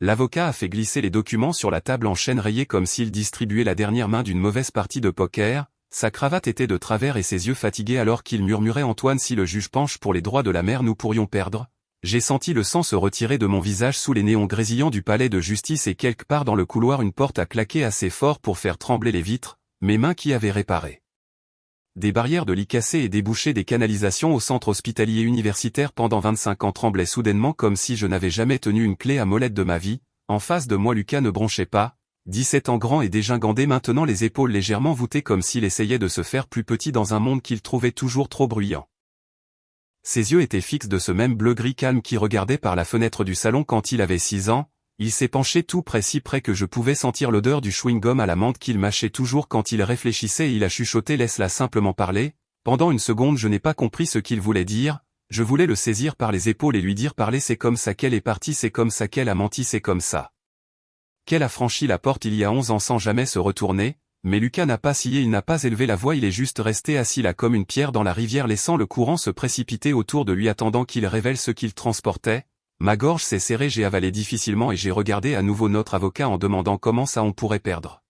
L'avocat a fait glisser les documents sur la table en chêne rayé comme s'il distribuait la dernière main d'une mauvaise partie de poker, sa cravate était de travers et ses yeux fatigués alors qu'il murmurait Antoine si le juge penche pour les droits de la mère nous pourrions perdre. J'ai senti le sang se retirer de mon visage sous les néons grésillants du palais de justice et quelque part dans le couloir une porte a claqué assez fort pour faire trembler les vitres, mes mains qui avaient réparé des barrières de lit cassées et débouché des canalisations au centre hospitalier universitaire pendant 25 ans tremblaient soudainement comme si je n'avais jamais tenu une clé à molette de ma vie. En face de moi Lucas ne bronchait pas, 17 ans grand et dégingandé maintenant les épaules légèrement voûtées comme s'il essayait de se faire plus petit dans un monde qu'il trouvait toujours trop bruyant. Ses yeux étaient fixes de ce même bleu-gris calme qui regardait par la fenêtre du salon quand il avait 6 ans. Il s'est penché tout près si près que je pouvais sentir l'odeur du chewing-gum à la menthe qu'il mâchait toujours quand il réfléchissait et il a chuchoté « Laisse-la simplement parler ». Pendant une seconde je n'ai pas compris ce qu'il voulait dire, je voulais le saisir par les épaules et lui dire « Parler c'est comme ça qu'elle est partie, c'est comme ça qu'elle a menti, c'est comme ça qu'elle a franchi la porte il y a 11 ans sans jamais se retourner ». Mais Lucas n'a pas scié, il n'a pas élevé la voix, il est juste resté assis là comme une pierre dans la rivière laissant le courant se précipiter autour de lui attendant qu'il révèle ce qu'il transportait. Ma gorge s'est serrée, j'ai avalé difficilement et j'ai regardé à nouveau notre avocat en demandant comment ça on pourrait perdre.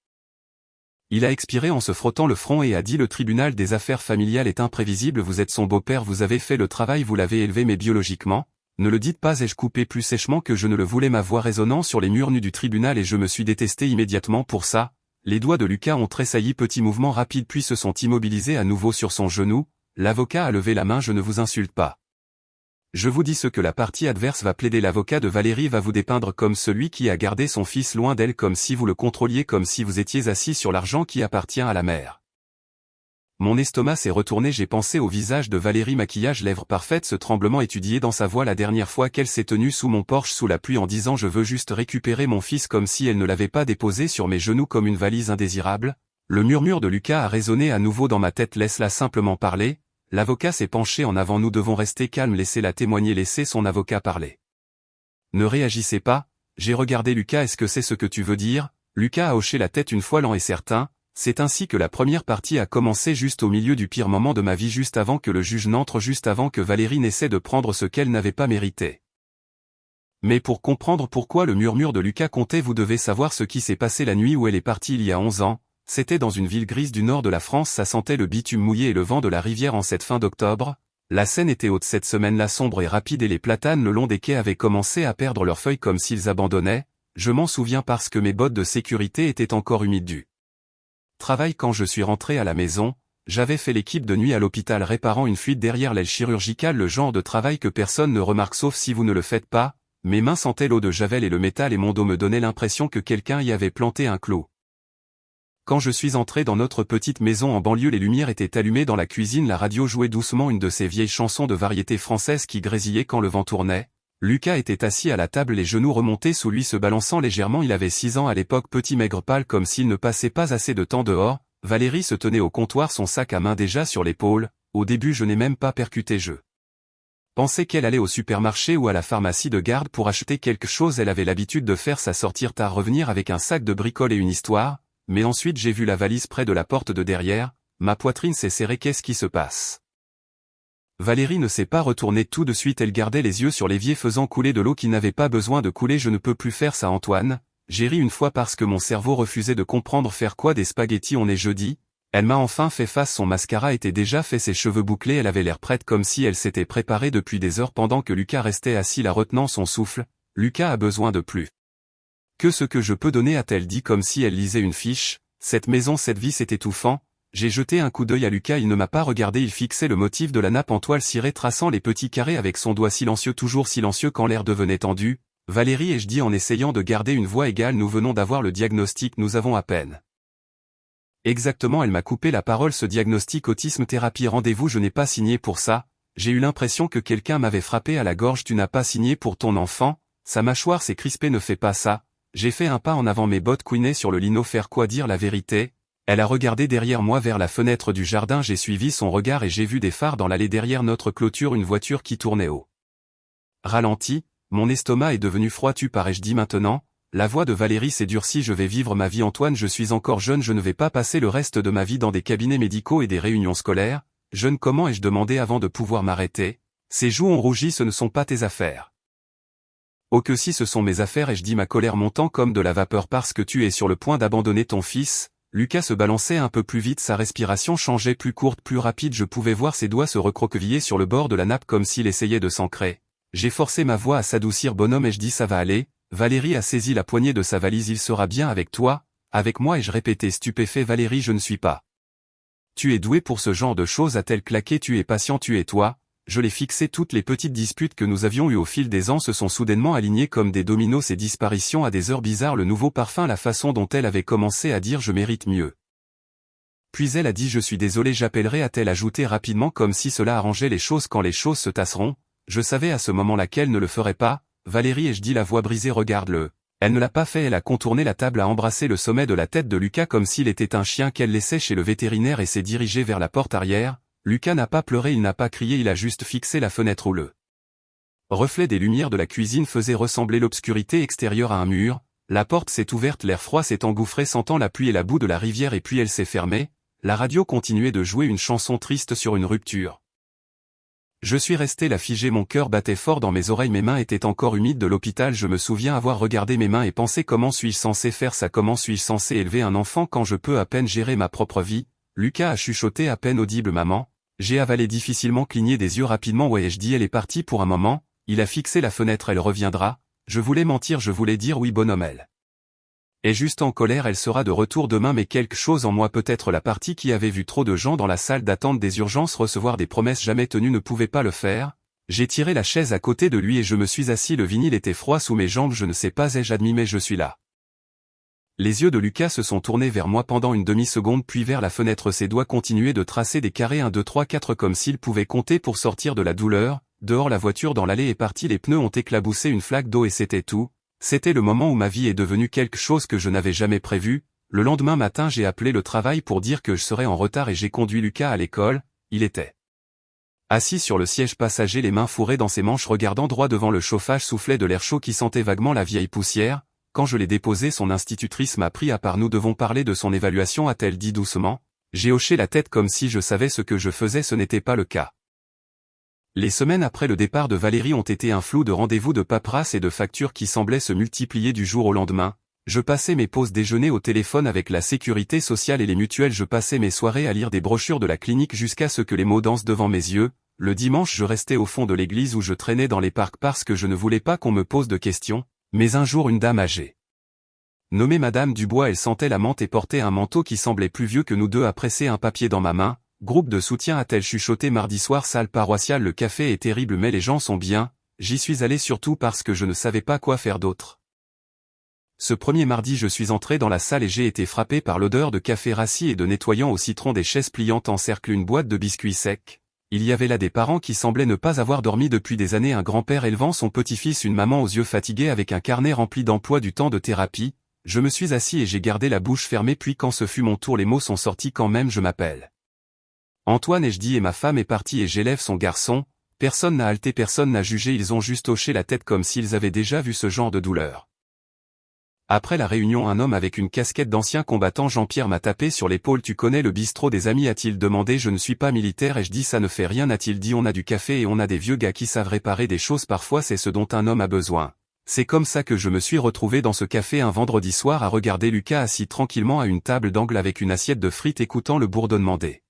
Il a expiré en se frottant le front et a dit le tribunal des affaires familiales est imprévisible, vous êtes son beau-père, vous avez fait le travail, vous l'avez élevé mais biologiquement, ne le dites pas ai-je coupé plus sèchement que je ne le voulais ma voix résonnant sur les murs nus du tribunal et je me suis détesté immédiatement pour ça. Les doigts de Lucas ont tressailli, petit mouvement rapide puis se sont immobilisés à nouveau sur son genou, l'avocat a levé la main je ne vous insulte pas. Je vous dis ce que la partie adverse va plaider, l'avocat de Valérie va vous dépeindre comme celui qui a gardé son fils loin d'elle comme si vous le contrôliez comme si vous étiez assis sur l'argent qui appartient à la mère. Mon estomac s'est retourné, j'ai pensé au visage de Valérie, maquillage, lèvres parfaites, ce tremblement étudié dans sa voix la dernière fois qu'elle s'est tenue sous mon porche sous la pluie en disant je veux juste récupérer mon fils comme si elle ne l'avait pas déposé sur mes genoux comme une valise indésirable. Le murmure de Lucas a résonné à nouveau dans ma tête, laisse-la simplement parler. L'avocat s'est penché en avant, nous devons rester calmes, laissez-la témoigner, laissez son avocat parler. Ne réagissez pas, j'ai regardé Lucas, est-ce que c'est ce que tu veux dire? Lucas a hoché la tête une fois lent et certain. C'est ainsi que la première partie a commencé, juste au milieu du pire moment de ma vie, juste avant que le juge n'entre, juste avant que Valérie n'essaie de prendre ce qu'elle n'avait pas mérité. Mais pour comprendre pourquoi le murmure de Lucas comptait, vous devez savoir ce qui s'est passé la nuit où elle est partie il y a 11 ans. C'était dans une ville grise du nord de la France, ça sentait le bitume mouillé et le vent de la rivière en cette fin d'octobre. La scène était haute cette semaine-là, sombre et rapide, et les platanes le long des quais avaient commencé à perdre leurs feuilles comme s'ils abandonnaient. Je m'en souviens parce que mes bottes de sécurité étaient encore humides du travail quand je suis rentré à la maison. J'avais fait l'équipe de nuit à l'hôpital réparant une fuite derrière l'aile chirurgicale, le genre de travail que personne ne remarque sauf si vous ne le faites pas. Mes mains sentaient l'eau de javel et le métal et mon dos me donnait l'impression que quelqu'un y avait planté un clou. Quand je suis entré dans notre petite maison en banlieue, les lumières étaient allumées dans la cuisine, la radio jouait doucement une de ces vieilles chansons de variété française qui grésillaient quand le vent tournait. Lucas était assis à la table, les genoux remontés sous lui se balançant légèrement, il avait 6 ans à l'époque, petit maigre pâle comme s'il ne passait pas assez de temps dehors. Valérie se tenait au comptoir, son sac à main déjà sur l'épaule. Au début je n'ai même pas percuté, je pensais qu'elle allait au supermarché ou à la pharmacie de garde pour acheter quelque chose, elle avait l'habitude de faire ça, sortir tard, revenir avec un sac de bricoles et une histoire. Mais ensuite j'ai vu la valise près de la porte de derrière, ma poitrine s'est serrée, qu'est-ce qui se passe? Valérie ne s'est pas retournée tout de suite, elle gardait les yeux sur l'évier faisant couler de l'eau qui n'avait pas besoin de couler, je ne peux plus faire ça Antoine. J'ai ri une fois parce que mon cerveau refusait de comprendre, faire quoi, des spaghettis, on est jeudi. Elle m'a enfin fait face, son mascara était déjà fait, ses cheveux bouclés, elle avait l'air prête comme si elle s'était préparée depuis des heures pendant que Lucas restait assis là retenant son souffle. Lucas a besoin de plus que ce que je peux donner, a-t-elle dit comme si elle lisait une fiche. Cette maison, cette vie, c'est étouffant. J'ai jeté un coup d'œil à Lucas, il ne m'a pas regardé, il fixait le motif de la nappe en toile cirée traçant les petits carrés avec son doigt silencieux, toujours silencieux quand l'air devenait tendu. Valérie, ai-je dit en essayant de garder une voix égale, nous venons d'avoir le diagnostic, nous avons à peine. Exactement, elle m'a coupé la parole, ce diagnostic autisme thérapie, rendez-vous, je n'ai pas signé pour ça. J'ai eu l'impression que quelqu'un m'avait frappé à la gorge, tu n'as pas signé pour ton enfant? Sa mâchoire s'est crispée, ne fais pas ça. J'ai fait un pas en avant, mes bottes couinaient sur le lino, faire quoi, dire la vérité? Elle a regardé derrière moi vers la fenêtre du jardin, j'ai suivi son regard et j'ai vu des phares dans l'allée derrière notre clôture, une voiture qui tournait au ralenti. Mon estomac est devenu froid, tu parais, je dis maintenant. La voix de Valérie s'est durcie, je vais vivre ma vie Antoine, je suis encore jeune, je ne vais pas passer le reste de ma vie dans des cabinets médicaux et des réunions scolaires. Jeune, comment ai-je demandé avant de pouvoir m'arrêter? Ses joues ont rougi, ce ne sont pas tes affaires. Oh que si ce sont mes affaires, ai-je dit, ma colère montant comme de la vapeur parce que tu es sur le point d'abandonner ton fils. Lucas se balançait un peu plus vite, sa respiration changeait plus courte, plus rapide, je pouvais voir ses doigts se recroqueviller sur le bord de la nappe comme s'il essayait de s'ancrer. J'ai forcé ma voix à s'adoucir. Bonhomme, ai-je dit, ça va aller. Valérie a saisi la poignée de sa valise. Il sera bien avec toi, avec moi, ai-je répété stupéfait. Valérie, je ne suis pas. Tu es doué pour ce genre de choses, a-t-elle claqué. Tu es patient, tu es toi. Je l'ai fixé. Toutes les petites disputes que nous avions eues au fil des ans se sont soudainement alignées comme des dominos. Ces disparitions à des heures bizarres, le nouveau parfum, la façon dont elle avait commencé à dire je mérite mieux. Puis elle a dit je suis désolée, j'appellerai, a-t-elle ajouté rapidement comme si cela arrangeait les choses quand les choses se tasseront. Je savais à ce moment-là qu'elle ne le ferait pas. Valérie, ai-je dit, la voix brisée, regarde-le. Elle ne l'a pas fait, elle a contourné la table, a embrassé le sommet de la tête de Lucas comme s'il était un chien qu'elle laissait chez le vétérinaire et s'est dirigée vers la porte arrière. Lucas n'a pas pleuré, il n'a pas crié, il a juste fixé la fenêtre où le reflet des lumières de la cuisine faisait ressembler l'obscurité extérieure à un mur. La porte s'est ouverte, l'air froid s'est engouffré sentant la pluie et la boue de la rivière et puis elle s'est fermée. La radio continuait de jouer une chanson triste sur une rupture. Je suis resté là figé, mon cœur battait fort dans mes oreilles, mes mains étaient encore humides de l'hôpital, je me souviens avoir regardé mes mains et pensé comment suis-je censé faire ça, comment suis-je censé élever un enfant quand je peux à peine gérer ma propre vie. Lucas a chuchoté à peine audible maman. J'ai avalé difficilement, cligné des yeux rapidement, ouais, ai-je dit, elle est partie pour un moment, il a fixé la fenêtre, elle reviendra. Je voulais mentir, je voulais dire oui, bonhomme, elle est juste en colère, elle sera de retour demain, mais quelque chose en moi, peut-être la partie qui avait vu trop de gens dans la salle d'attente des urgences recevoir des promesses jamais tenues, ne pouvait pas le faire. J'ai tiré la chaise à côté de lui et je me suis assis, le vinyle était froid sous mes jambes, je ne sais pas, ai-je admis, mais je suis là. Les yeux de Lucas se sont tournés vers moi pendant une demi-seconde puis vers la fenêtre, ses doigts continuaient de tracer des carrés 1, 2, 3, 4 comme s'il pouvait compter pour sortir de la douleur. Dehors, la voiture dans l'allée est partie, les pneus ont éclaboussé une flaque d'eau et c'était tout. C'était le moment où ma vie est devenue quelque chose que je n'avais jamais prévu. Le lendemain matin, j'ai appelé le travail pour dire que je serais en retard et j'ai conduit Lucas à l'école. Il était assis sur le siège passager, les mains fourrées dans ses manches, regardant droit devant, le chauffage soufflait de l'air chaud qui sentait vaguement la vieille poussière. Quand je l'ai déposé, son institutrice m'a pris à part. Nous devons parler de son évaluation, a-t-elle dit doucement. J'ai hoché la tête comme si je savais ce que je faisais, ce n'était pas le cas. Les semaines après le départ de Valérie ont été un flou de rendez-vous, de paperasse et de factures qui semblaient se multiplier du jour au lendemain. Je passais mes pauses déjeuner au téléphone avec la sécurité sociale et les mutuelles, je passais mes soirées à lire des brochures de la clinique jusqu'à ce que les mots dansent devant mes yeux. Le dimanche, je restais au fond de l'église où je traînais dans les parcs parce que je ne voulais pas qu'on me pose de questions. Mais un jour, une dame âgée, nommée Madame Dubois, elle sentait la menthe et portait un manteau qui semblait plus vieux que nous deux, a pressé un papier dans ma main. Groupe de soutien, a-t-elle chuchoté. Mardi soir, salle paroissiale, le café est terrible mais les gens sont bien. J'y suis allé surtout parce que je ne savais pas quoi faire d'autre. Ce premier mardi, je suis entré dans la salle et j'ai été frappé par l'odeur de café rassis et de nettoyant au citron, des chaises pliantes encerclent une boîte de biscuits secs. Il y avait là des parents qui semblaient ne pas avoir dormi depuis des années, un grand-père élevant son petit-fils, une maman aux yeux fatigués avec un carnet rempli d'emploi du temps de thérapie. Je me suis assis et j'ai gardé la bouche fermée, puis quand ce fut mon tour, les mots sont sortis quand même. Je m'appelle Antoine, ai-je dit, et ma femme est partie et j'élève son garçon. Personne n'a halté, personne n'a jugé, ils ont juste hoché la tête comme s'ils avaient déjà vu ce genre de douleur. Après la réunion, un homme avec une casquette d'ancien combattant, Jean-Pierre, m'a tapé sur l'épaule. Tu connais le bistrot des amis, a-t-il demandé. Je ne suis pas militaire, ai-je dit, ça ne fait rien, a-t-il dit. On a du café et on a des vieux gars qui savent réparer des choses, parfois c'est ce dont un homme a besoin. C'est comme ça que je me suis retrouvé dans ce café un vendredi soir à regarder Lucas assis tranquillement à une table d'angle avec une assiette de frites, écoutant le bourdonnement des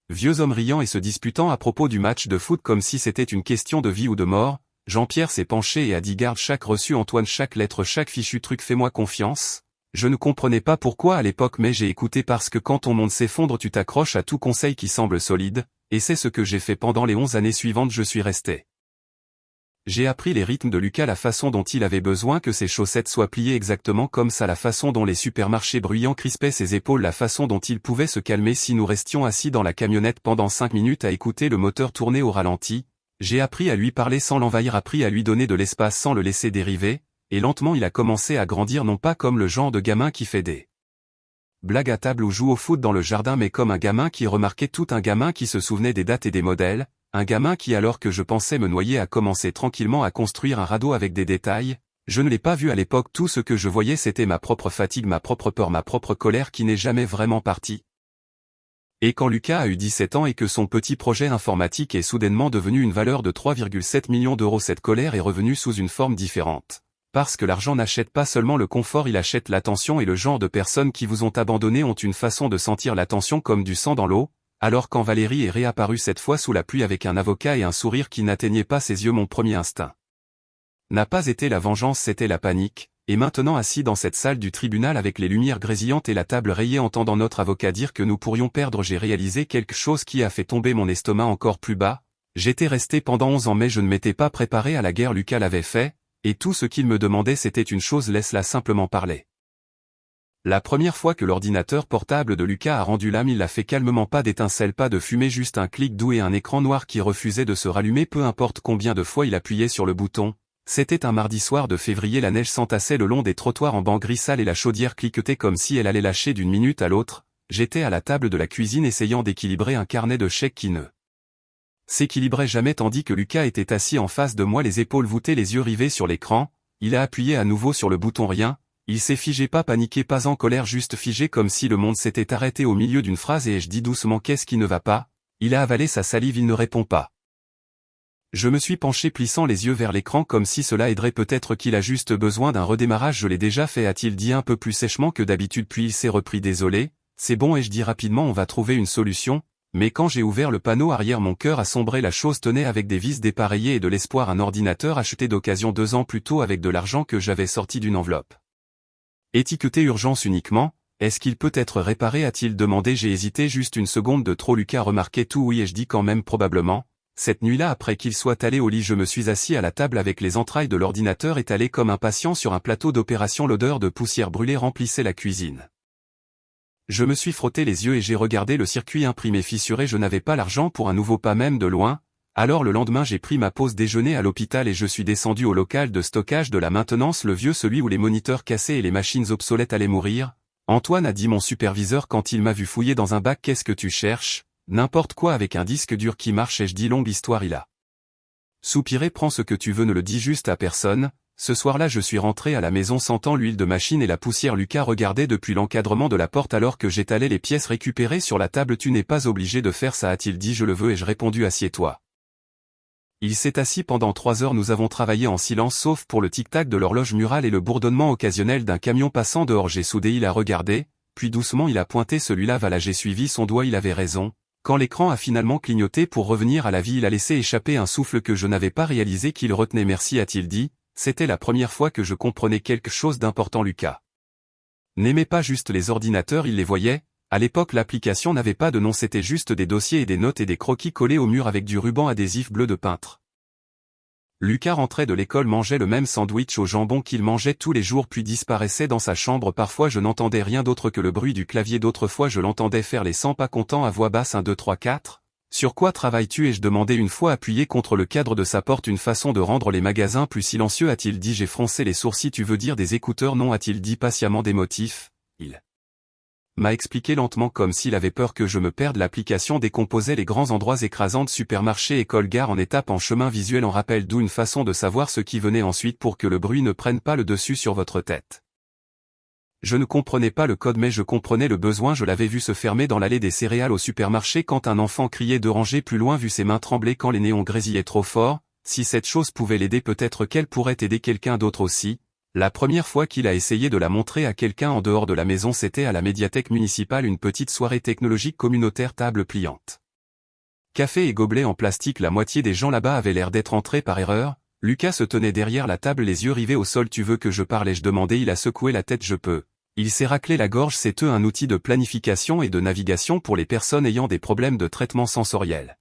vieux hommes riant et se disputant à propos du match de foot comme si c'était une question de vie ou de mort. Jean-Pierre s'est penché et a dit, garde chaque reçu Antoine, chaque lettre, chaque fichu truc, fais-moi confiance. Je ne comprenais pas pourquoi à l'époque, mais j'ai écouté parce que quand ton monde s'effondre, tu t'accroches à tout conseil qui semble solide, et c'est ce que j'ai fait pendant les 11 années suivantes. Je suis resté. J'ai appris les rythmes de Lucas, la façon dont il avait besoin que ses chaussettes soient pliées exactement comme ça, la façon dont les supermarchés bruyants crispaient ses épaules, la façon dont il pouvait se calmer si nous restions assis dans la camionnette pendant 5 minutes à écouter le moteur tourner au ralenti. J'ai appris à lui parler sans l'envahir, appris à lui donner de l'espace sans le laisser dériver, et lentement il a commencé à grandir, non pas comme le genre de gamin qui fait des blagues à table ou joue au foot dans le jardin, mais comme un gamin qui remarquait tout, un gamin qui se souvenait des dates et des modèles, un gamin qui, alors que je pensais me noyer, a commencé tranquillement à construire un radeau avec des détails. Je ne l'ai pas vu à l'époque, tout ce que je voyais c'était ma propre fatigue, ma propre peur, ma propre colère qui n'est jamais vraiment partie. Et quand Lucas a eu 17 ans et que son petit projet informatique est soudainement devenu une valeur de 3,7 millions d'euros, cette colère est revenue sous une forme différente. Parce que l'argent n'achète pas seulement le confort, il achète l'attention, et le genre de personnes qui vous ont abandonné ont une façon de sentir l'attention comme du sang dans l'eau. Alors quand Valérie est réapparue cette fois sous la pluie avec un avocat et un sourire qui n'atteignait pas ses yeux, mon premier instinct n'a pas été la vengeance, c'était la panique. Et maintenant, assis dans cette salle du tribunal avec les lumières grésillantes et la table rayée, entendant notre avocat dire que nous pourrions perdre, j'ai réalisé quelque chose qui a fait tomber mon estomac encore plus bas. J'étais resté pendant 11 ans mais je ne m'étais pas préparé à la guerre. Lucas l'avait fait, et tout ce qu'il me demandait c'était une chose: laisse-la simplement parler. La première fois que l'ordinateur portable de Lucas a rendu l'âme, il l'a fait calmement, pas d'étincelle, pas de fumée, juste un clic doux et un écran noir qui refusait de se rallumer peu importe combien de fois il appuyait sur le bouton. C'était un mardi soir de février, la neige s'entassait le long des trottoirs en bancs gris sale et la chaudière cliquetait comme si elle allait lâcher d'une minute à l'autre. J'étais à la table de la cuisine essayant d'équilibrer un carnet de chèques qui ne s'équilibrait jamais tandis que Lucas était assis en face de moi, les épaules voûtées, les yeux rivés sur l'écran. Il a appuyé à nouveau sur le bouton, rien. Il s'est figé, pas paniqué, pas en colère, juste figé comme si le monde s'était arrêté au milieu d'une phrase et je dis doucement: qu'est-ce qui ne va pas? Il a avalé sa salive, il ne répond pas. Je me suis penché, plissant les yeux vers l'écran comme si cela aiderait, peut-être qu'il a juste besoin d'un redémarrage, je l'ai déjà fait, a-t-il dit un peu plus sèchement que d'habitude, puis il s'est repris. Désolé, c'est bon, ai-je dit rapidement, on va trouver une solution. Mais quand j'ai ouvert le panneau arrière, mon cœur a sombré, la chose tenait avec des vis dépareillées et de l'espoir, un ordinateur acheté d'occasion 2 ans plus tôt avec de l'argent que j'avais sorti d'une enveloppe étiqueté urgence uniquement. Est-ce qu'il peut être réparé, a-t-il demandé. J'ai hésité juste une seconde de trop. Lucas remarquait tout. Oui, ai-je dit quand même, probablement. Cette nuit-là, après qu'il soit allé au lit, je me suis assis à la table avec les entrailles de l'ordinateur étalées comme un patient sur un plateau d'opération. L'odeur de poussière brûlée remplissait la cuisine. Je me suis frotté les yeux et j'ai regardé le circuit imprimé fissuré. Je n'avais pas l'argent pour un nouveau, pas même de loin. Alors le lendemain, j'ai pris ma pause déjeuner à l'hôpital et je suis descendu au local de stockage de la maintenance, le vieux, celui où les moniteurs cassés et les machines obsolètes allaient mourir. Antoine, a dit mon superviseur quand il m'a vu fouiller dans un bac. Qu'est-ce que tu cherches? N'importe quoi avec un disque dur qui marche, et je dis longue histoire, il a soupiré. Prends ce que tu veux, ne le dis juste à personne. Ce soir-là, je suis rentré à la maison sentant l'huile de machine et la poussière. Lucas regardait depuis l'encadrement de la porte alors que j'étalais les pièces récupérées sur la table. Tu n'es pas obligé de faire ça, a-t-il dit. Je le veux, ai-je répondu. Assieds-toi. Il s'est assis pendant 3 heures. Nous avons travaillé en silence sauf pour le tic-tac de l'horloge murale et le bourdonnement occasionnel d'un camion passant dehors. J'ai soudé, il a regardé, puis doucement il a pointé. Celui-là va là. J'ai suivi son doigt, il avait raison. Quand l'écran a finalement clignoté pour revenir à la vie, il a laissé échapper un souffle que je n'avais pas réalisé qu'il retenait. Merci, a-t-il dit. C'était la première fois que je comprenais quelque chose d'important. Lucas n'aimait pas juste les ordinateurs, il les voyait. À l'époque, l'application n'avait pas de nom, c'était juste des dossiers et des notes et des croquis collés au mur avec du ruban adhésif bleu de peintre. Lucas rentrait de l'école, mangeait le même sandwich au jambon qu'il mangeait tous les jours puis disparaissait dans sa chambre. Parfois je n'entendais rien d'autre que le bruit du clavier, d'autres fois je l'entendais faire les 100 pas comptant à voix basse 1, 2, 3, 4. Sur quoi travailles-tu? ai-je demandé une fois appuyé contre le cadre de sa porte. Une façon de rendre les magasins plus silencieux, a-t-il dit. J'ai froncé les sourcils. Tu veux dire des écouteurs? Non, a-t-il dit patiemment. Des motifs? Il m'a expliqué lentement comme s'il avait peur que je me perde. L'application décomposait les grands endroits écrasants de supermarchés, écoles, gares en étapes, en chemin visuel, en rappel, d'où une façon de savoir ce qui venait ensuite pour que le bruit ne prenne pas le dessus sur votre tête. Je ne comprenais pas le code mais je comprenais le besoin. Je l'avais vu se fermer dans l'allée des céréales au supermarché quand un enfant criait 2 rangées plus loin, vu ses mains trembler quand les néons grésillaient trop fort. Si cette chose pouvait l'aider, peut-être qu'elle pourrait aider quelqu'un d'autre aussi. La première fois qu'il a essayé de la montrer à quelqu'un en dehors de la maison, c'était à la médiathèque municipale, une petite soirée technologique communautaire, table pliante. Café et gobelets en plastique, la moitié des gens là-bas avaient l'air d'être entrés par erreur. Lucas se tenait derrière la table, les yeux rivés au sol. Tu veux que je parle? ai-je demandé. Il a secoué la tête. Je peux. Il s'est raclé la gorge. C'est un outil de planification et de navigation pour les personnes ayant des problèmes de traitement sensoriel.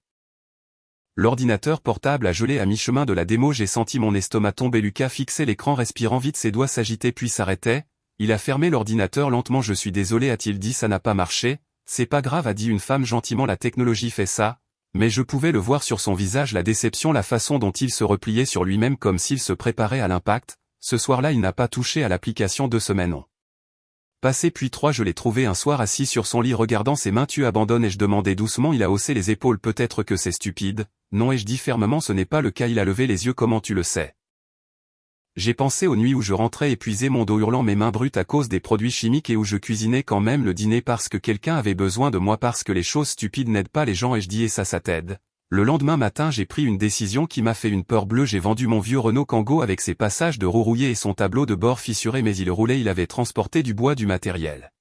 L'ordinateur portable a gelé à mi-chemin de la démo. J'ai senti mon estomac tomber. Lucas fixait l'écran, respirant vite, ses doigts s'agitaient puis s'arrêtaient. Il a fermé l'ordinateur lentement. Je suis désolé, a-t-il dit. Ça n'a pas marché. C'est pas grave, a dit une femme gentiment. La technologie fait ça. Mais je pouvais le voir sur son visage, la déception, la façon dont il se repliait sur lui-même comme s'il se préparait à l'impact. Ce soir-là, il n'a pas touché à l'application. 2 semaines ont passé puis 3. Je l'ai trouvé un soir assis sur son lit regardant ses mains. Tu abandonnes? ai-je demandé doucement. Il a haussé les épaules. Peut-être que c'est stupide. Non, ai-je dit fermement. Ce n'est pas le cas. Il a levé les yeux. Comment tu le sais? J'ai pensé aux nuits où je rentrais épuisé mon dos hurlant mes mains brutes à cause des produits chimiques et où je cuisinais quand même le dîner parce que quelqu'un avait besoin de moi parce que les choses stupides n'aident pas les gens et je dis et ça t'aide. Le lendemain matin j'ai pris une décision qui m'a fait une peur bleue, j'ai vendu mon vieux Renault Kangoo avec ses passages de roues rouillées et son tableau de bord fissuré mais il roulait, il avait transporté du bois, du matériel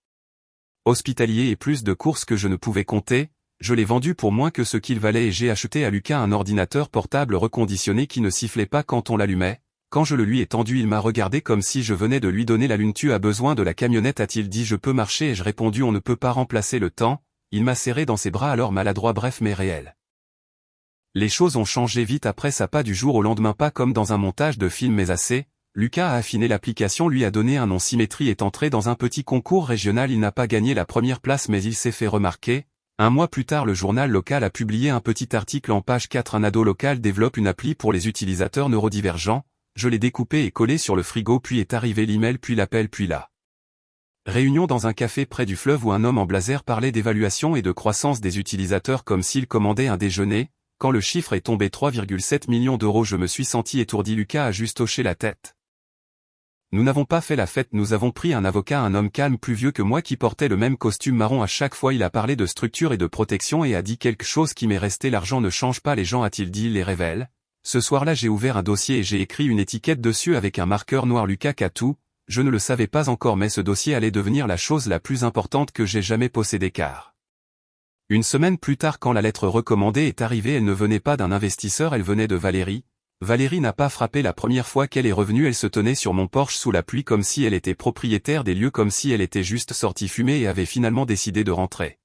hospitalier et plus de courses que je ne pouvais compter. Je l'ai vendu pour moins que ce qu'il valait et j'ai acheté à Lucas un ordinateur portable reconditionné qui ne sifflait pas quand on l'allumait. Quand je le lui ai tendu il m'a regardé comme si je venais de lui donner la lune. Tu as besoin de la camionnette, a-t-il dit. Je peux marcher et je répondu on ne peut pas remplacer le temps. Il m'a serré dans ses bras alors maladroit bref mais réel. Les choses ont changé vite après ça, pas du jour au lendemain, pas comme dans un montage de film mais assez. Lucas a affiné l'application, lui a donné un nom, Symétrie, est entré dans un petit concours régional, il n'a pas gagné la première place mais il s'est fait remarquer. Un mois plus tard le journal local a publié un petit article en page 4, un ado local développe une appli pour les utilisateurs neurodivergents. Je l'ai découpé et collé sur le frigo, puis est arrivé l'email, puis l'appel, puis la réunion dans un café près du fleuve où un homme en blazer parlait d'évaluation et de croissance des utilisateurs comme s'il commandait un déjeuner. Quand le chiffre est tombé 3,7 millions d'euros, je me suis senti étourdi. Lucas a juste hoché la tête. Nous n'avons pas fait la fête, nous avons pris un avocat, un homme calme plus vieux que moi qui portait le même costume marron à chaque fois. Il a parlé de structure et de protection et a dit quelque chose qui m'est resté. L'argent ne change pas les gens, a-t-il dit, il les révèle. Ce soir-là j'ai ouvert un dossier et j'ai écrit une étiquette dessus avec un marqueur noir. Lucas Catou, je ne le savais pas encore mais ce dossier allait devenir la chose la plus importante que j'ai jamais possédée car. Une semaine plus tard quand la lettre recommandée est arrivée, elle ne venait pas d'un investisseur, elle venait de Valérie. Valérie n'a pas frappé la première fois qu'elle est revenue, elle se tenait sur mon porche sous la pluie comme si elle était propriétaire des lieux, comme si elle était juste sortie fumer et avait finalement décidé de rentrer.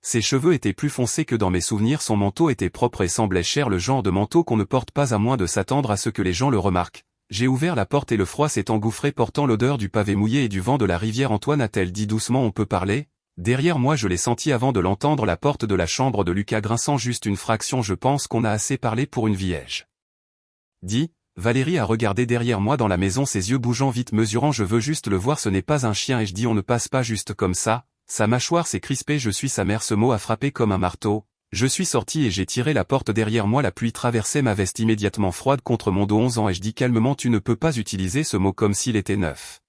Ses cheveux étaient plus foncés que dans mes souvenirs, son manteau était propre et semblait cher, le genre de manteau qu'on ne porte pas à moins de s'attendre à ce que les gens le remarquent. J'ai ouvert la porte et le froid s'est engouffré portant l'odeur du pavé mouillé et du vent de la rivière. Antoine, a-t-elle dit doucement, on peut parler? Derrière moi je l'ai senti avant de l'entendre, la porte de la chambre de Lucas grinçant juste une fraction. Je pense qu'on a assez parlé pour une viège. Dit, Valérie a regardé derrière moi dans la maison, ses yeux bougeant vite mesurant je veux juste le voir, ce n'est pas un chien et je dis on ne passe pas juste comme ça. Sa mâchoire s'est crispée, je suis sa mère, ce mot a frappé comme un marteau. Je suis sorti et j'ai tiré la porte derrière moi, la pluie traversait ma veste immédiatement froide contre mon dos. 11 ans et je dis calmement tu ne peux pas utiliser ce mot comme s'il était neuf.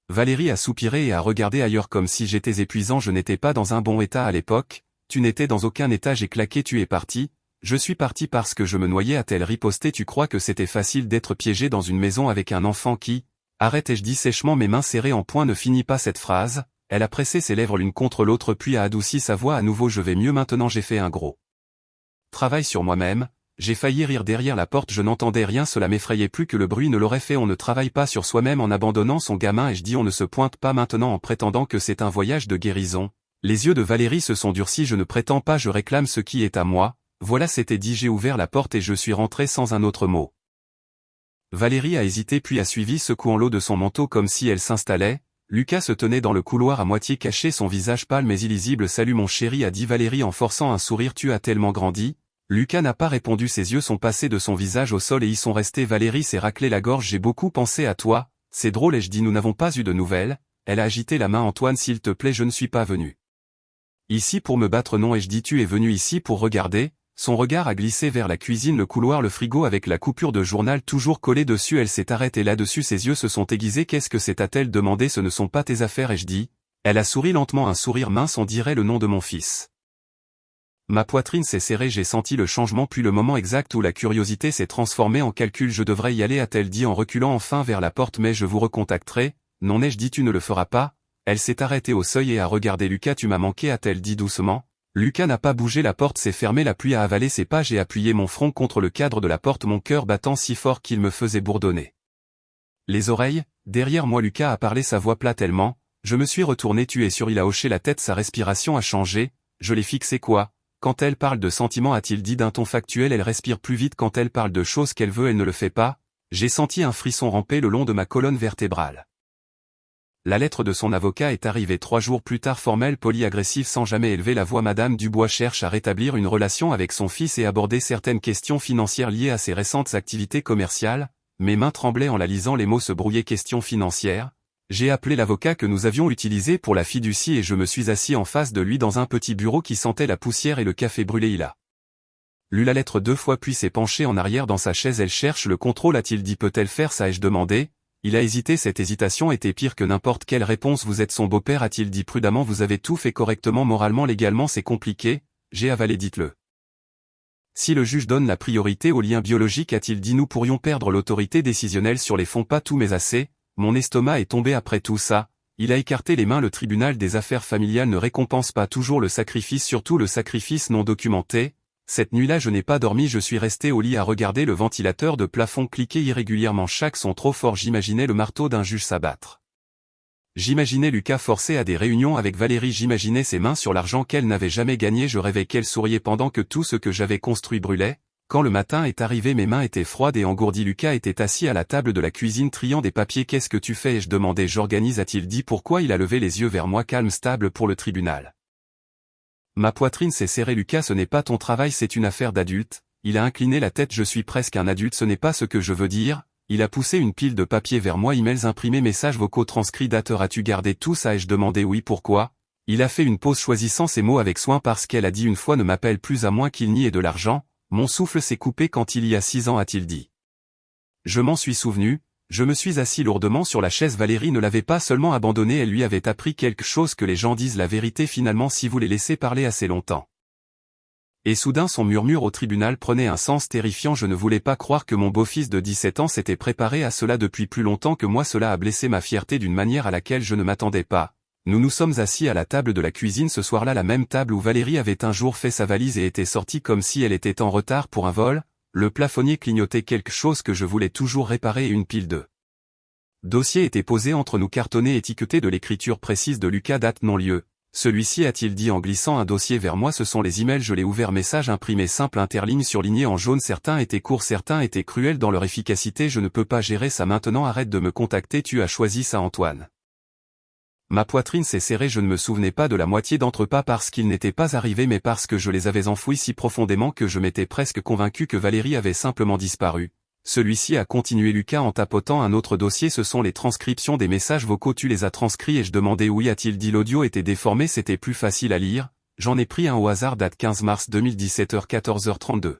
Valérie a soupiré et a regardé ailleurs comme si j'étais épuisant, je n'étais pas dans un bon état à l'époque. Tu n'étais dans aucun état, j'ai claqué, tu es parti. Je suis parti parce que je me noyais, a-t-elle riposté. Tu crois que c'était facile d'être piégé dans une maison avec un enfant qui... Arrête, ai-je dit sèchement, mes mains serrées en poing. Ne finit pas cette phrase. Elle a pressé ses lèvres l'une contre l'autre puis a adouci sa voix à nouveau. Je vais mieux maintenant, j'ai fait un gros travail sur moi-même. J'ai failli rire derrière la porte, je n'entendais rien, cela m'effrayait plus que le bruit ne l'aurait fait. On ne travaille pas sur soi-même en abandonnant son gamin et je dis on ne se pointe pas maintenant en prétendant que c'est un voyage de guérison. Les yeux de Valérie se sont durcis, je ne prétends pas, je réclame ce qui est à moi. Voilà, c'était dit, j'ai ouvert la porte et je suis rentré sans un autre mot. Valérie a hésité puis a suivi, secouant l'eau de son manteau comme si elle s'installait. Lucas se tenait dans le couloir à moitié caché, son visage pâle mais illisible. Salut mon chéri, a dit Valérie en forçant un sourire, tu as tellement grandi. Lucas n'a pas répondu, ses yeux sont passés de son visage au sol et y sont restés. Valérie s'est raclé la gorge, j'ai beaucoup pensé à toi, c'est drôle et je dis nous n'avons pas eu de nouvelles. Elle a agité la main, Antoine s'il te plaît, je ne suis pas venu ici pour me battre, non, et je dis tu es venu ici pour regarder. Son regard a glissé vers la cuisine, le couloir, le frigo avec la coupure de journal toujours collée dessus. Elle s'est arrêtée là-dessus, ses yeux se sont aiguisés. Qu'est-ce que c'est, a-t-elle demandé. Ce ne sont pas tes affaires, et je dis. Elle a souri lentement, un sourire mince, on dirait le nom de mon fils. Ma poitrine s'est serrée, j'ai senti le changement puis le moment exact où la curiosité s'est transformée en calcul. Je devrais y aller, a-t-elle dit en reculant enfin vers la porte, mais je vous recontacterai. Non, ai-je dit, tu ne le feras pas. Elle s'est arrêtée au seuil et a regardé Lucas. Tu m'as manqué, a-t-elle dit doucement. Lucas n'a pas bougé, la porte s'est fermée, la pluie a avalé ses pas, j'ai appuyé mon front contre le cadre de la porte, mon cœur battant si fort qu'il me faisait bourdonner les oreilles. Derrière moi Lucas a parlé, sa voix plate tellement. Je me suis retourné, tu es sûr, il a hoché la tête, sa respiration a changé. Je l'ai fixé. Quoi? Quand elle parle de sentiments, a-t-il dit d'un ton factuel, elle respire plus vite. Quand elle parle de choses qu'elle veut, elle ne le fait pas. J'ai senti un frisson ramper le long de ma colonne vertébrale. La lettre de son avocat est arrivée 3 jours plus tard, formelle, polie, agressive, sans jamais élever la voix. Madame Dubois cherche à rétablir une relation avec son fils et aborder certaines questions financières liées à ses récentes activités commerciales. Mes mains tremblaient en la lisant, les mots se brouillaient. Questions financières. J'ai appelé l'avocat que nous avions utilisé pour la fiducie et je me suis assis en face de lui dans un petit bureau qui sentait la poussière et le café brûlé. Il a Lu la lettre 2 fois puis s'est penchée en arrière dans sa chaise. Elle cherche le contrôle. A-t-il dit peut-elle faire ça? Ai-je demandé. Il a hésité. Cette hésitation était pire que n'importe quelle réponse. Vous êtes son beau-père, a-t-il dit prudemment. Vous avez tout fait correctement, moralement, légalement, c'est compliqué. J'ai avalé, dites-le. Si le juge donne la priorité au lien biologique, a-t-il dit, nous pourrions perdre l'autorité décisionnelle sur les fonds. Pas tout mais assez. Mon estomac est tombé après tout ça. Il a écarté les mains. Le tribunal des affaires familiales ne récompense pas toujours le sacrifice, surtout le sacrifice non documenté. Cette nuit-là je n'ai pas dormi, je suis resté au lit à regarder le ventilateur de plafond cliquer irrégulièrement. Chaque son trop fort. J'imaginais le marteau d'un juge s'abattre. J'imaginais Lucas forcé à des réunions avec Valérie. J'imaginais ses mains sur l'argent qu'elle n'avait jamais gagné. Je rêvais qu'elle souriait pendant que tout ce que j'avais construit brûlait. Quand le matin est arrivé, mes mains étaient froides et engourdies. Lucas était assis à la table de la cuisine triant des papiers. Qu'est-ce que tu fais? Ai-je demandé. J'organise, a-t-il dit. Pourquoi? Il a levé les yeux vers moi, calme, stable. Pour le tribunal. Ma poitrine s'est serrée. Lucas, ce n'est pas ton travail, c'est une affaire d'adulte. Il a incliné la tête. Je suis presque un adulte, ce n'est pas ce que je veux dire. Il a poussé une pile de papiers vers moi. Emails imprimés, messages vocaux transcrits, dateur. As-tu gardé tout ça? Ai-je demandé. Oui, pourquoi? Il a fait une pause choisissant ses mots avec soin. Parce qu'elle a dit une fois, ne m'appelle plus à moins qu'il n'y ait de l'argent. Mon souffle s'est coupé quand il y a 6 ans, a-t-il dit. Je m'en suis souvenu. Je me suis assis lourdement sur la chaise. Valérie ne l'avait pas seulement abandonné, elle lui avait appris quelque chose, que les gens disent la vérité finalement si vous les laissez parler assez longtemps. Et soudain son murmure au tribunal prenait un sens terrifiant. Je ne voulais pas croire que mon beau-fils de 17 ans s'était préparé à cela depuis plus longtemps que moi. Cela a blessé ma fierté d'une manière à laquelle je ne m'attendais pas. Nous nous sommes assis à la table de la cuisine ce soir-là, la même table où Valérie avait un jour fait sa valise et était sortie comme si elle était en retard pour un vol. Le plafonnier clignotait quelque chose que je voulais toujours réparer et une pile de dossiers était posé entre nous, cartonné, étiqueté de l'écriture précise de Lucas, date, non-lieu. Celui-ci, a-t-il dit en glissant un dossier vers moi. Ce sont les emails. Je l'ai ouvert. Message imprimé simple, interligne surligné en jaune. Certains étaient courts, certains étaient cruels dans leur efficacité. Je ne peux pas gérer ça maintenant. Arrête de me contacter. Tu as choisi ça, Antoine. Ma poitrine s'est serrée. Je ne me souvenais pas de la moitié d'entre eux, pas parce qu'ils n'étaient pas arrivés mais parce que je les avais enfouis si profondément que je m'étais presque convaincu que Valérie avait simplement disparu. Celui-ci a continué Lucas en tapotant un autre dossier. Ce sont les transcriptions des messages vocaux. Tu les as transcrits? Ai-je demandé. Oui, a-t-il dit. L'audio était déformé, c'était plus facile à lire. J'en ai pris un au hasard, date 15 mars 2017 h 14h32.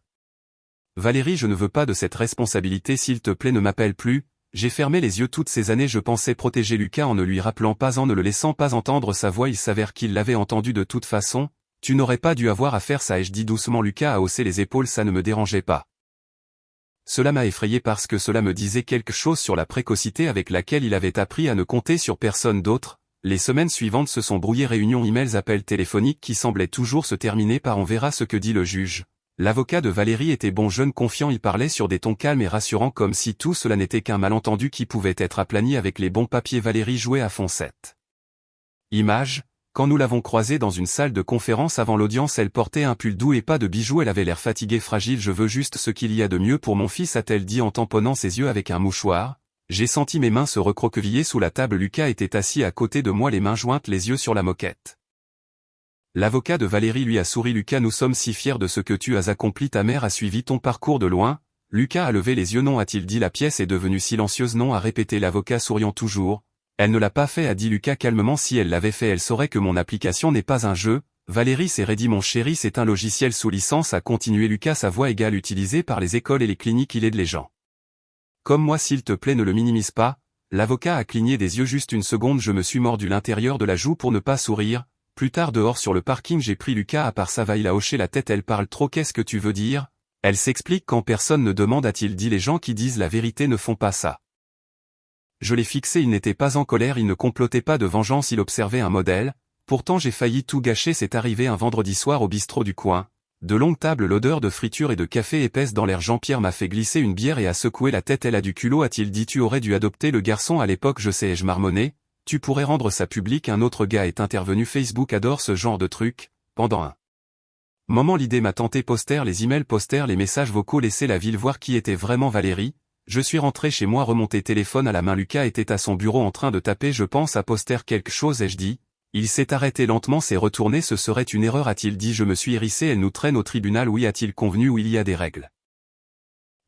Valérie, je ne veux pas de cette responsabilité, s'il te plaît ne m'appelle plus. J'ai fermé les yeux toutes ces années. Je pensais protéger Lucas en ne lui rappelant pas, en ne le laissant pas entendre sa voix. Il s'avère qu'il l'avait entendue de toute façon. Tu n'aurais pas dû avoir à faire ça, ai-je dit doucement. Lucas a haussé les épaules. Ça ne me dérangeait pas. Cela m'a effrayé parce que cela me disait quelque chose sur la précocité avec laquelle il avait appris à ne compter sur personne d'autre. Les semaines suivantes se sont brouillées. Réunions, emails, appels téléphoniques qui semblaient toujours se terminer par on verra ce que dit le juge. L'avocat de Valérie était bon jeune confiant. Il parlait sur des tons calmes et rassurants comme si tout cela n'était qu'un malentendu qui pouvait être aplani avec les bons papiers. Valérie jouait à fond cette image. Quand nous l'avons croisée dans une salle de conférence avant l'audience, elle portait un pull doux et pas de bijoux. Elle avait l'air fatiguée, fragile. Je veux juste ce qu'il y a de mieux pour mon fils, a-t-elle dit en tamponnant ses yeux avec un mouchoir. J'ai senti mes mains se recroqueviller sous la table. Lucas était assis à côté de moi, les mains jointes, les yeux sur la moquette. L'avocat de Valérie lui a souri. Lucas, nous sommes si fiers de ce que tu as accompli. Ta mère a suivi ton parcours de loin. Lucas a levé les yeux. Non, a-t-il dit. La pièce est devenue silencieuse. Non, a répété l'avocat souriant toujours. Elle ne l'a pas fait, a dit Lucas calmement. Si elle l'avait fait, elle saurait que mon application n'est pas un jeu. Valérie s'est raidie. Mon chéri, c'est un logiciel sous licence, a continué Lucas, sa voix égale utilisée par les écoles et les cliniques. Il aide les gens comme moi, s'il te plaît ne le minimise pas. L'avocat a cligné des yeux. Juste une seconde, je me suis mordu l'intérieur de la joue pour ne pas sourire. Plus tard dehors sur le parking, j'ai pris Lucas à part. Ça va, il a hoché la tête. Elle parle trop. Qu'est-ce que tu veux dire? Elle s'explique quand personne ne demande, a-t-il dit. Les gens qui disent la vérité ne font pas ça. Je l'ai fixé. Il n'était pas en colère, il ne complotait pas de vengeance, il observait un modèle. Pourtant j'ai failli tout gâcher. C'est arrivé un vendredi soir au bistrot du coin. De longues tables, l'odeur de friture et de café épaisse dans l'air. Jean-Pierre m'a fait glisser une bière et a secoué la tête. Elle a du culot, a-t-il dit. Tu aurais dû adopter le garçon à l'époque. Je sais, ai-je marmonné. Tu pourrais rendre ça public. Un autre gars est intervenu. Facebook adore ce genre de truc. Pendant un moment l'idée m'a tenté. Poster, les emails, poster, les messages vocaux. Laisser la ville voir qui était vraiment Valérie. Je suis rentré chez moi, remonté téléphone à la main. Lucas était à son bureau en train de taper. Je pense à poster quelque chose, ai-je dit. Il s'est arrêté lentement, s'est retourné. Ce serait une erreur, a-t-il dit. Je me suis hérissé. Elle nous traîne au tribunal. Oui, a-t-il convenu. Où il y a des règles.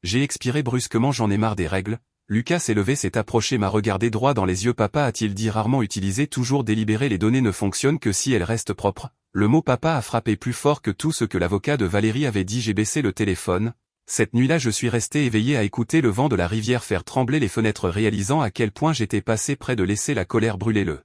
J'ai expiré brusquement. J'en ai marre des règles. Lucas s'est levé, s'est approché, m'a regardé droit dans les yeux. Papa, a-t-il dit rarement utilisé, toujours délibéré. Les données ne fonctionnent que si elles restent propres. Le mot papa a frappé plus fort que tout ce que l'avocat de Valérie avait dit. J'ai baissé le téléphone. Cette nuit-là je suis resté éveillé à écouter le vent de la rivière faire trembler les fenêtres, réalisant à quel point j'étais passé près de laisser la colère brûler le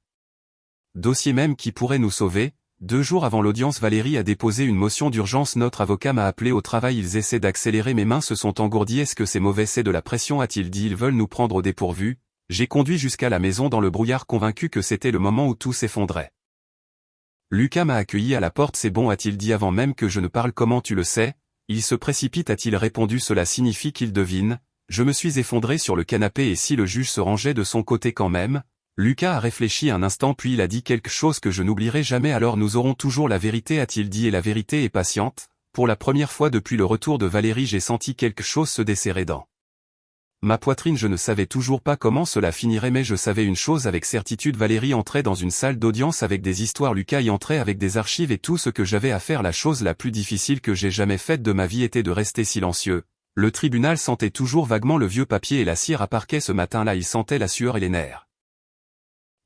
dossier même qui pourrait nous sauver. 2 jours avant l'audience, Valérie a déposé une motion d'urgence. Notre avocat m'a appelé au travail. Ils essaient d'accélérer, mes mains se sont engourdies. Est-ce que c'est mauvais? C'est de la pression, a-t-il dit. Ils veulent nous prendre au dépourvu. J'ai conduit jusqu'à la maison dans le brouillard, convaincu que c'était le moment où tout s'effondrait. Lucas m'a accueilli à la porte. C'est bon, a-t-il dit avant même que je ne parle. Comment tu le sais? Il se précipite, a-t-il répondu. Cela signifie qu'il devine. Je me suis effondré sur le canapé. Et si le juge se rangeait de son côté quand même? Lucas a réfléchi un instant puis il a dit quelque chose que je n'oublierai jamais. Alors nous aurons toujours la vérité, a-t-il dit, et la vérité est patiente. Pour la première fois depuis le retour de Valérie, j'ai senti quelque chose se desserrer dans ma poitrine. Je ne savais toujours pas comment cela finirait, mais je savais une chose avec certitude. Valérie entrait dans une salle d'audience avec des histoires, Lucas y entrait avec des archives et tout ce que j'avais à faire. La chose la plus difficile que j'ai jamais faite de ma vie était de rester silencieux. Le tribunal sentait toujours vaguement le vieux papier et la cire à parquet. Ce matin-là, il sentait la sueur et les nerfs.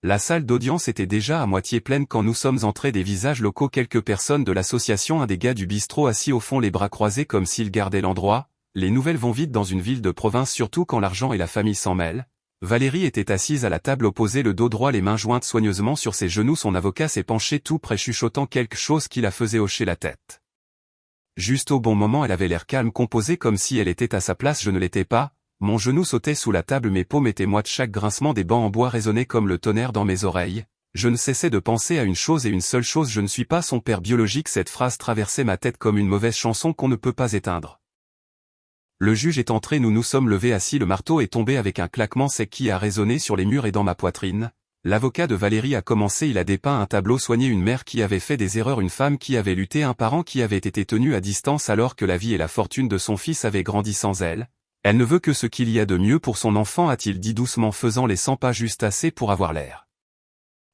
La salle d'audience était déjà à moitié pleine quand nous sommes entrés. Des visages locaux, quelques personnes de l'association, un des gars du bistrot assis au fond, les bras croisés comme s'il gardait l'endroit. Les nouvelles vont vite dans une ville de province, surtout quand l'argent et la famille s'en mêlent. Valérie était assise à la table opposée, le dos droit, les mains jointes soigneusement sur ses genoux. Son avocat s'est penché tout près, chuchotant quelque chose qui la faisait hocher la tête. Juste au bon moment, elle avait l'air calme, composée, comme si elle était à sa place. Je ne l'étais pas. Mon genou sautait sous la table, mes paumes étaient moites, chaque grincement des bancs en bois résonnait comme le tonnerre dans mes oreilles. Je ne cessais de penser à une chose et une seule chose: je ne suis pas son père biologique. Cette phrase traversait ma tête comme une mauvaise chanson qu'on ne peut pas éteindre. Le juge est entré, nous nous sommes levés assis, le marteau est tombé avec un claquement sec qui a résonné sur les murs et dans ma poitrine. L'avocat de Valérie a commencé, il a dépeint un tableau soigné, une mère qui avait fait des erreurs, une femme qui avait lutté, un parent qui avait été tenu à distance alors que la vie et la fortune de son fils avaient grandi sans elle. Elle ne veut que ce qu'il y a de mieux pour son enfant, a-t-il dit doucement, faisant les 100 pas, juste assez pour avoir l'air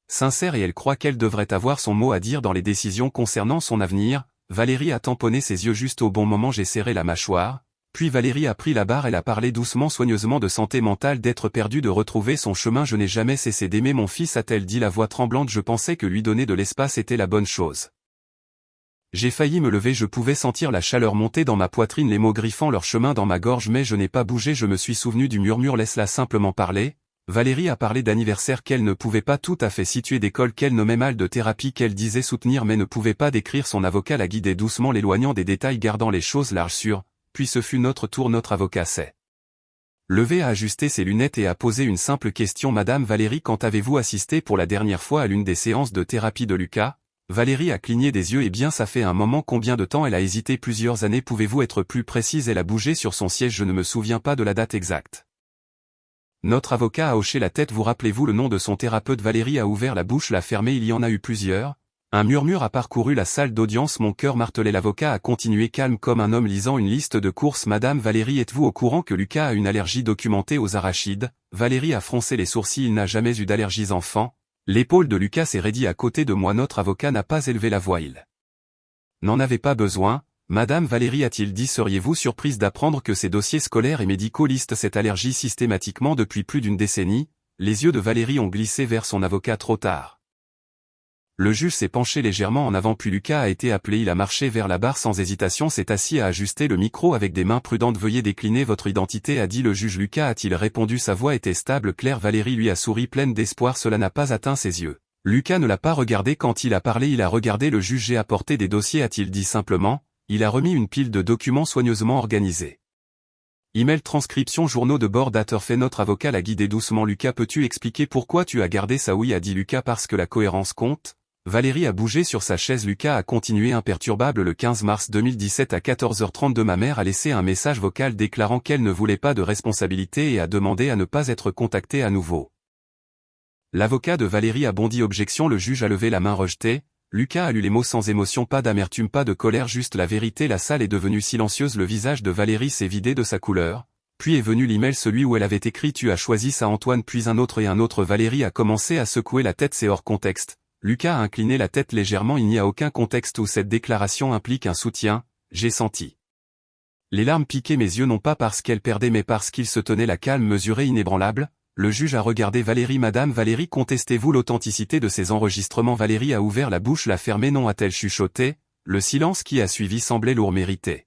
sincère, et elle croit qu'elle devrait avoir son mot à dire dans les décisions concernant son avenir. Valérie a tamponné ses yeux juste au bon moment, j'ai serré la mâchoire, puis Valérie a pris la barre, elle a parlé doucement, soigneusement, de santé mentale, d'être perdue, de retrouver son chemin. Je n'ai jamais cessé d'aimer mon fils, a-t-elle dit, la voix tremblante. Je pensais que lui donner de l'espace était la bonne chose. J'ai failli me lever, je pouvais sentir la chaleur monter dans ma poitrine, les mots griffant leur chemin dans ma gorge, mais je n'ai pas bougé. Je me suis souvenu du murmure, laisse-la simplement parler. Valérie a parlé d'anniversaire qu'elle ne pouvait pas tout à fait situer, d'école qu'elle nommait mal, de thérapie qu'elle disait soutenir mais ne pouvait pas décrire. Son avocat la guidait doucement, l'éloignant des détails, gardant les choses larges sur. Puis ce fut notre tour. Notre avocat s'est levé, a ajusté ses lunettes et a posé une simple question. Madame Valérie, quand avez-vous assisté pour la dernière fois à l'une des séances de thérapie de Lucas? Valérie a cligné des yeux. Eh bien, ça fait un moment. Combien de temps? Elle a hésité. Plusieurs années. Pouvez-vous être plus précise? Elle a bougé sur son siège. Je ne me souviens pas de la date exacte. Notre avocat a hoché la tête. Vous rappelez-vous le nom de son thérapeute? Valérie a ouvert la bouche, l'a fermée. Il y en a eu plusieurs. Un murmure a parcouru la salle d'audience. Mon cœur martelait. L'avocat a continué, calme comme un homme lisant une liste de courses. Madame Valérie, êtes-vous au courant que Lucas a une allergie documentée aux arachides? Valérie a froncé les sourcils. Il n'a jamais eu d'allergies enfant. L'épaule de Lucas s'est raidie à côté de moi. Notre avocat n'a pas élevé la voix. Il n'en avait pas besoin. Madame Valérie, a-t-il dit, seriez-vous surprise d'apprendre que ces dossiers scolaires et médicaux listent cette allergie systématiquement depuis plus d'une décennie? Les yeux de Valérie ont glissé vers son avocat trop tard. Le juge s'est penché légèrement en avant puis Lucas a été appelé. Il a marché vers la barre sans hésitation, s'est assis, a ajusté le micro avec des mains prudentes. Veuillez décliner votre identité, a dit le juge. Lucas a-t-il répondu, sa voix était stable, claire. Valérie lui a souri pleine d'espoir, cela n'a pas atteint ses yeux. Lucas ne l'a pas regardé quand il a parlé, il a regardé le juge. J'ai apporté des dossiers, a-t-il dit simplement. Il a remis une pile de documents soigneusement organisés. Email, transcription, journaux de bord, date, fait. Notre avocat l'a guidé doucement. Lucas, peux-tu expliquer pourquoi tu as gardé ça? Oui, a dit Lucas, parce que la cohérence compte. Valérie a bougé sur sa chaise. Lucas a continué imperturbable. Le 15 mars 2017 à 14h32, ma mère a laissé un message vocal déclarant qu'elle ne voulait pas de responsabilité et a demandé à ne pas être contactée à nouveau. L'avocat de Valérie a bondi, objection. Le juge a levé la main, rejeté. Lucas a lu les mots sans émotion, pas d'amertume, pas de colère, juste la vérité. La salle est devenue silencieuse. Le visage de Valérie s'est vidé de sa couleur. Puis est venu l'email, celui où elle avait écrit tu as choisi ça, Antoine, puis un autre et un autre. Valérie a commencé à secouer la tête, c'est hors contexte. Lucas a incliné la tête légèrement. Il n'y a aucun contexte où cette déclaration implique un soutien. J'ai senti les larmes piquer mes yeux, non pas parce qu'elle perdait mais parce qu'il se tenait la calme, mesurée, inébranlable. Le juge a regardé Valérie. Madame Valérie, contestez-vous l'authenticité de ces enregistrements? Valérie a ouvert la bouche, la fermée. Non, a-t-elle chuchoté. Le silence qui a suivi semblait lourd mérité.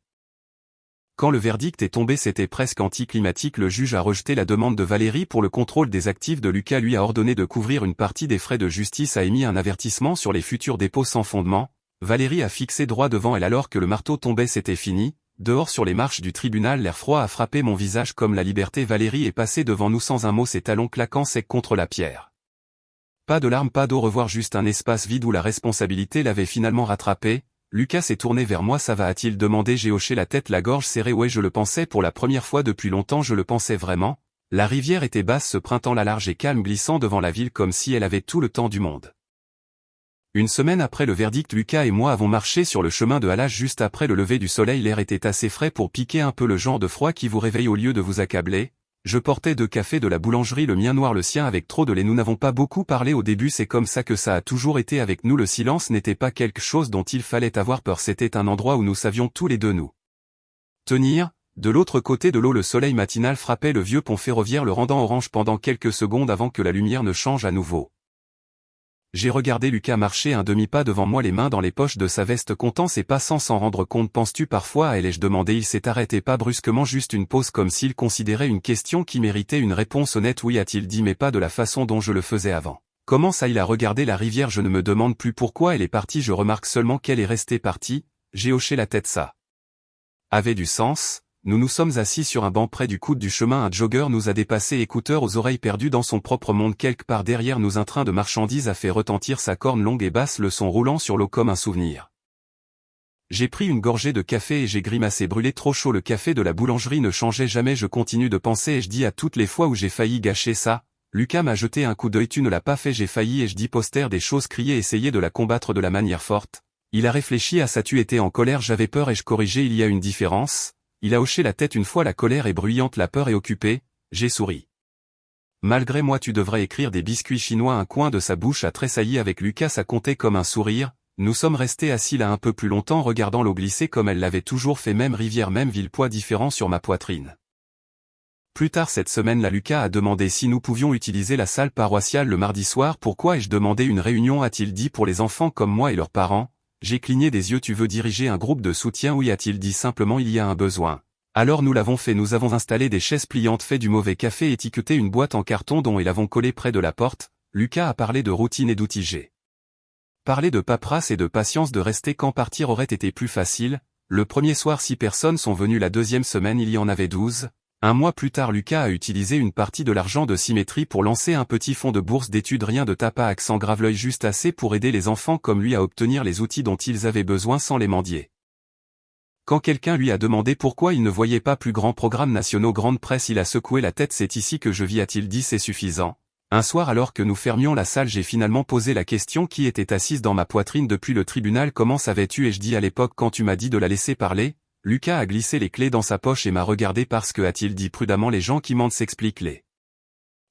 Quand le verdict est tombé, c'était presque anticlimatique. Le juge a rejeté la demande de Valérie pour le contrôle des actifs de Lucas, lui a ordonné de couvrir une partie des frais de justice, a émis un avertissement sur les futurs dépôts sans fondement. Valérie a fixé droit devant elle alors que le marteau tombait. C'était fini. Dehors sur les marches du tribunal, l'air froid a frappé mon visage comme la liberté. Valérie est passée devant nous sans un mot, ses talons claquant secs contre la pierre. Pas de larmes, pas d'au revoir, juste un espace vide où la responsabilité l'avait finalement rattrapé. Lucas s'est tourné vers moi. Ça va, a-t-il demandé? J'ai hoché la tête, la gorge serrée. Ouais, je le pensais pour la première fois depuis longtemps, je le pensais vraiment. La rivière était basse ce printemps, la large et calme, glissant devant la ville comme si elle avait tout le temps du monde. Une semaine après le verdict, Lucas et moi avons marché sur le chemin de halage juste après le lever du soleil. L'air était assez frais pour piquer un peu, le genre de froid qui vous réveille au lieu de vous accabler. Je portais 2 cafés de la boulangerie, le mien noir, le sien avec trop de lait. Nous n'avons pas beaucoup parlé au début, c'est comme ça que ça a toujours été avec nous. Le silence n'était pas quelque chose dont il fallait avoir peur, c'était un endroit où nous savions tous les deux nous tenir. De l'autre côté de l'eau, le soleil matinal frappait le vieux pont ferroviaire, le rendant orange pendant quelques secondes avant que la lumière ne change à nouveau. J'ai regardé Lucas marcher un demi-pas devant moi, les mains dans les poches de sa veste, comptant ses pas sans s'en rendre compte. Penses-tu parfois à elle? Ai-je demandé. Il s'est arrêté, pas brusquement, juste une pause comme s'il considérait une question qui méritait une réponse honnête. Oui, a-t-il dit, mais pas de la façon dont je le faisais avant. Comment ça? Il a regardé la rivière. Je ne me demande plus pourquoi elle est partie, je remarque seulement qu'elle est restée partie. J'ai hoché la tête, ça avait du sens. Nous nous sommes assis sur un banc près du coude du chemin. Un jogger nous a dépassés, écouteurs aux oreilles, perdu dans son propre monde. Quelque part derrière nous, un train de marchandises a fait retentir sa corne longue et basse, le son roulant sur l'eau comme un souvenir. J'ai pris une gorgée de café et j'ai grimacé, brûlé, trop chaud. Le café de la boulangerie ne changeait jamais. Je continue de penser, et je dis à toutes les fois où j'ai failli gâcher ça. Lucas m'a jeté un coup d'œil. Tu ne l'as pas fait. J'ai failli, et je dis poster des choses, crier, essayer de la combattre de la manière forte. Il a réfléchi à ça. Tu étais en colère, j'avais peur et je corrigeais. Il y a une différence. Il a hoché la tête une fois. La colère est bruyante, la peur est occupée. J'ai souri. Malgré moi, tu devrais écrire des biscuits chinois. Un coin de sa bouche a tressailli. Avec Lucas, ça comptait comme un sourire. Nous sommes restés assis là un peu plus longtemps, regardant l'eau glisser comme elle l'avait toujours fait. Même rivière, même ville, poids différent sur ma poitrine. Plus tard cette semaine, Lucas a demandé si nous pouvions utiliser la salle paroissiale le mardi soir. Pourquoi ai-je demandé? Une réunion, a-t-il dit, pour les enfants comme moi et leurs parents. J'ai cligné des yeux. Tu veux diriger un groupe de soutien? Oui, a-t-il dit simplement. Il y a un besoin. Alors nous l'avons fait. Nous avons installé des chaises pliantes, fait du mauvais café, étiqueté une boîte en carton dont et l'avons collé près de la porte. Lucas a parlé de routine et d'outils. J'ai parlé de paperasse et de patience, de rester quand partir aurait été plus facile. Le premier soir 6 personnes sont venues, la deuxième semaine il y en avait 12. Un mois plus tard, Lucas a utilisé une partie de l'argent de Symétrie pour lancer un petit fonds de bourse d'études. Rien de tape, accent grave, l'œil juste assez pour aider les enfants comme lui à obtenir les outils dont ils avaient besoin sans les mendier. Quand quelqu'un lui a demandé pourquoi il ne voyait pas plus grands programmes nationaux, grande presse, il a secoué la tête. C'est ici que je vis, a-t-il dit, c'est suffisant. Un soir, alors que nous fermions la salle, j'ai finalement posé la question qui était assise dans ma poitrine depuis le tribunal. Comment savais-tu? Et je dis à l'époque quand tu m'as dit de la laisser parler. Lucas a glissé les clés dans sa poche et m'a regardé. Parce que, a-t-il dit prudemment, les gens qui mentent s'expliquent, les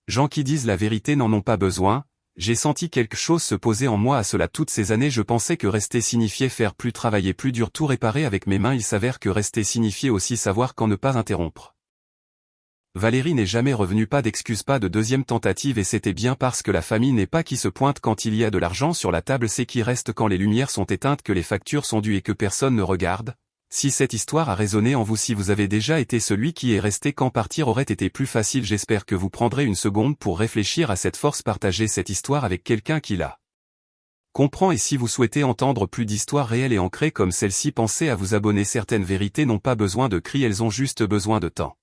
gens qui disent la vérité n'en ont pas besoin. J'ai senti quelque chose se poser en moi. À cela toutes ces années, je pensais que rester signifiait faire plus, travailler plus dur, tout réparer avec mes mains. Il s'avère que rester signifiait aussi savoir quand ne pas interrompre. Valérie n'est jamais revenue, pas d'excuse, pas de deuxième tentative, et c'était bien parce que la famille n'est pas qui se pointe quand il y a de l'argent sur la table, c'est qui reste quand les lumières sont éteintes, que les factures sont dues et que personne ne regarde. Si cette histoire a résonné en vous, si vous avez déjà été celui qui est resté quand partir aurait été plus facile, j'espère que vous prendrez une seconde pour réfléchir à cette force, partager cette histoire avec quelqu'un qui la comprend. Et si vous souhaitez entendre plus d'histoires réelles et ancrées comme celle-ci, pensez à vous abonner. Certaines vérités n'ont pas besoin de cris, elles ont juste besoin de temps.